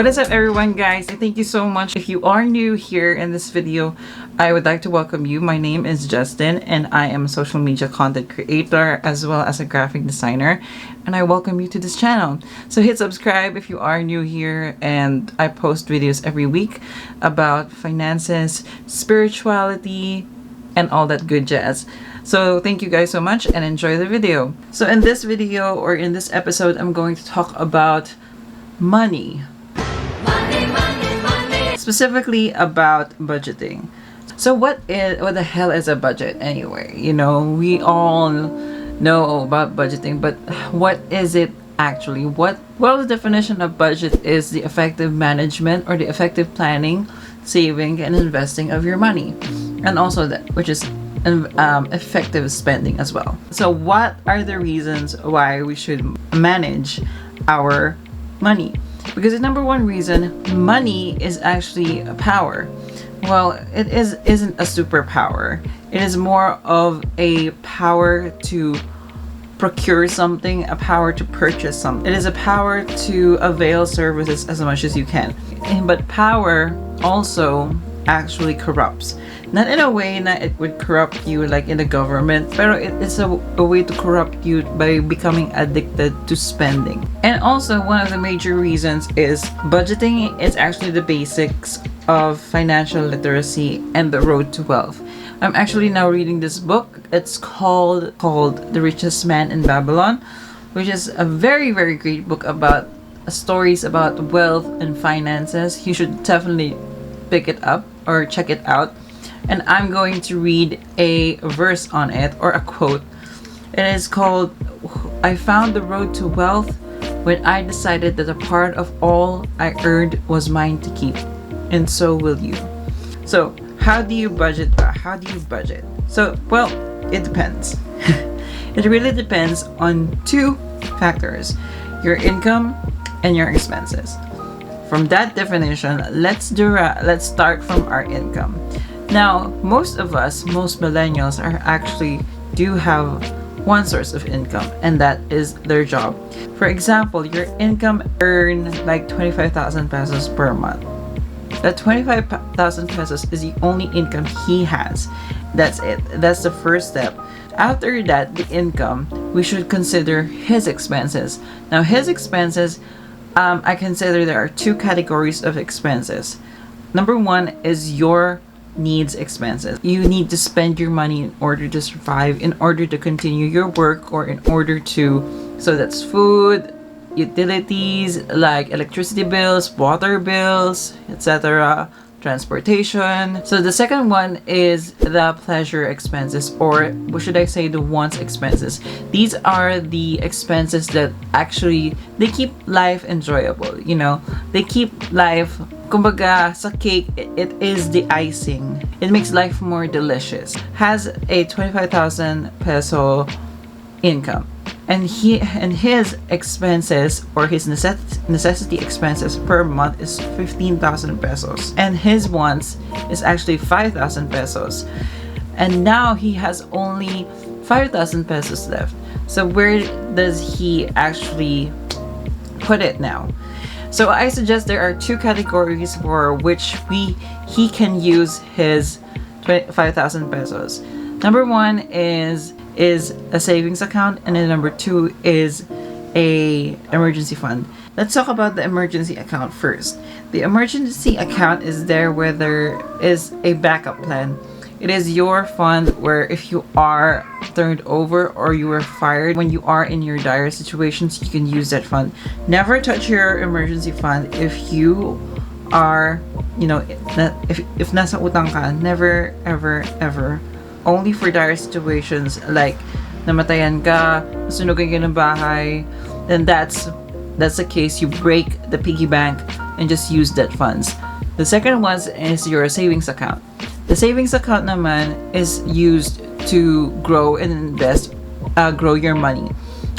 What is up, everyone, guys? And thank you so much. If you are new here in this video, I would like to welcome you. My name is Justine and I am a social media content creator as well as a graphic designer, and I welcome you to this channel. So hit subscribe if you are new here, and I post videos every week about finances, spirituality, and all that good jazz. So thank you guys so much and enjoy the video. So in this video, or in this episode, I'm going to talk about money. Specifically about budgeting. So what the hell is a budget anyway? You know, we all know about budgeting, but what is it actually? Well, the definition of budget is the effective management or the effective planning, saving, and investing of your money, and also that which is effective spending as well. So what are the reasons why we should manage our money? Because the number one reason, money is actually a power. Well, it isn't a superpower. It is more of a power to procure something, a power to purchase something. It is a power to avail services as much as you can. But power also actually corrupts. Not in a way that it would corrupt you like in the government, but it's a way to corrupt you by becoming addicted to spending. And also, one of the major reasons is budgeting is actually the basics of financial literacy and the road to wealth. I'm actually now reading this book. It's called The Richest Man in Babylon, which is a very, very great book about stories about wealth and finances. You should definitely pick it up or check it out. And I'm going to read a verse on it, or a quote. It is called, "I found the road to wealth when I decided that a part of all I earned was mine to keep, and so will you." So how do you budget? So, well, it depends. It really depends on two factors: your income and your expenses. From that definition, let's start from our income. Now, most millennials do have one source of income, and that is their job. For example, your income earn like 25,000 pesos per month. That 25,000 pesos is the only income he has. That's it. That's the first step. After that, the income, we should consider his expenses. Now, his expenses, I consider there are two categories of expenses. Number one is your needs expenses. You need to spend your money in order to survive, in order to continue your work, or in order to, so that's food, utilities like electricity bills, water bills, etc., transportation. So the second one is the pleasure expenses, or what should I say, the wants expenses. These are the expenses that actually they keep life enjoyable, you know. They keep life, kumbaga sa cake, it is the icing. It makes life more delicious. Has a 25,000 peso income, and his expenses, or his necessity expenses per month is 15,000 pesos, and his wants is actually 5,000 pesos, and now he has only 5,000 pesos left. So where does he actually put it now? So I suggest there are two categories for which he can use his 5,000 pesos. Number one is a savings account, and then number two is a emergency fund. Let's talk about the emergency account first. The emergency account is there where there is a backup plan. It is your fund where if you are turned over or you are fired, when you are in your dire situations, you can use that fund. Never touch your emergency fund if you are, you know, if nasa utang ka. Never, ever, ever. Only for dire situations like namatayan ka, sunugin ka ng bahay, then that's the case. You break the piggy bank and just use that funds. The second one is your savings account. The savings account naman is used to grow and invest, grow your money.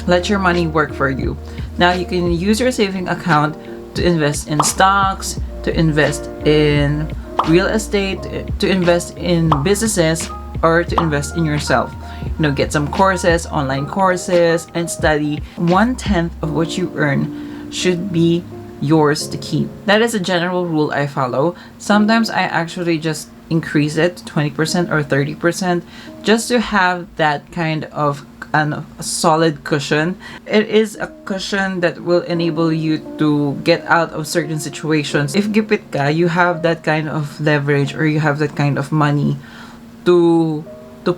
Let your money work for you. Now you can use your saving account to invest in stocks, to invest in real estate, to invest in businesses, or to invest in yourself. You know, get some courses, online courses, and study. 1/10 of what you earn should be yours to keep. That is a general rule I follow. Sometimes I actually just increase it to 20% or 30% just to have that kind of a solid cushion. It is a cushion that will enable you to get out of certain situations. If gipit ka, you have that kind of leverage, or you have that kind of money to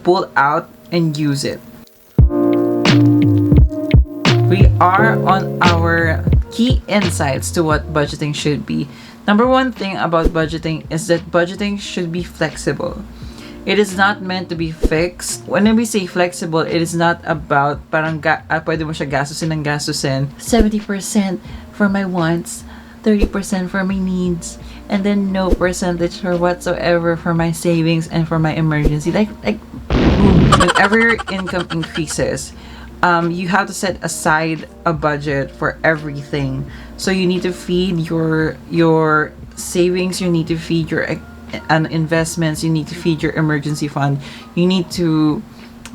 pull out and use it. We are on our key insights to what budgeting should be. Number one thing about budgeting is that budgeting should be flexible. It is not meant to be fixed. When we say flexible, it is not about parang pwede mo siya gastusin ng gastusin. 70% for my wants, 30% for my needs, and then no percentage or whatsoever for my savings and for my emergency. Like boom. Whenever your income increases, you have to set aside a budget for everything. So you need to feed your savings, you need to feed your investments, you need to feed your emergency fund. You need to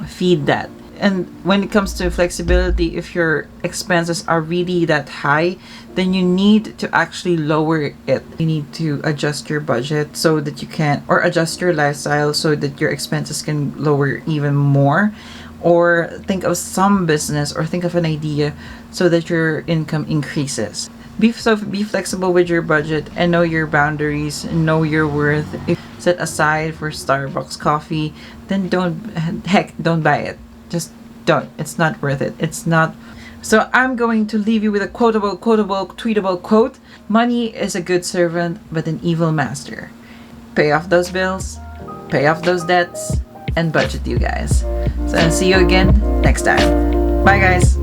feed that. And when it comes to flexibility, if your expenses are really that high, then you need to actually lower it. You need to adjust your budget so that you can, or adjust your lifestyle so that your expenses can lower even more. Or think of some business, or think of an idea so that your income increases. Be flexible with your budget and know your boundaries, know your worth. If you set aside for Starbucks coffee, then don't buy it. Just don't. It's not worth it. It's not. So I'm going to leave you with a quotable, tweetable quote. Money is a good servant, but an evil master. Pay off those bills, pay off those debts, and budget, you guys. So I'll see you again next time. Bye, guys.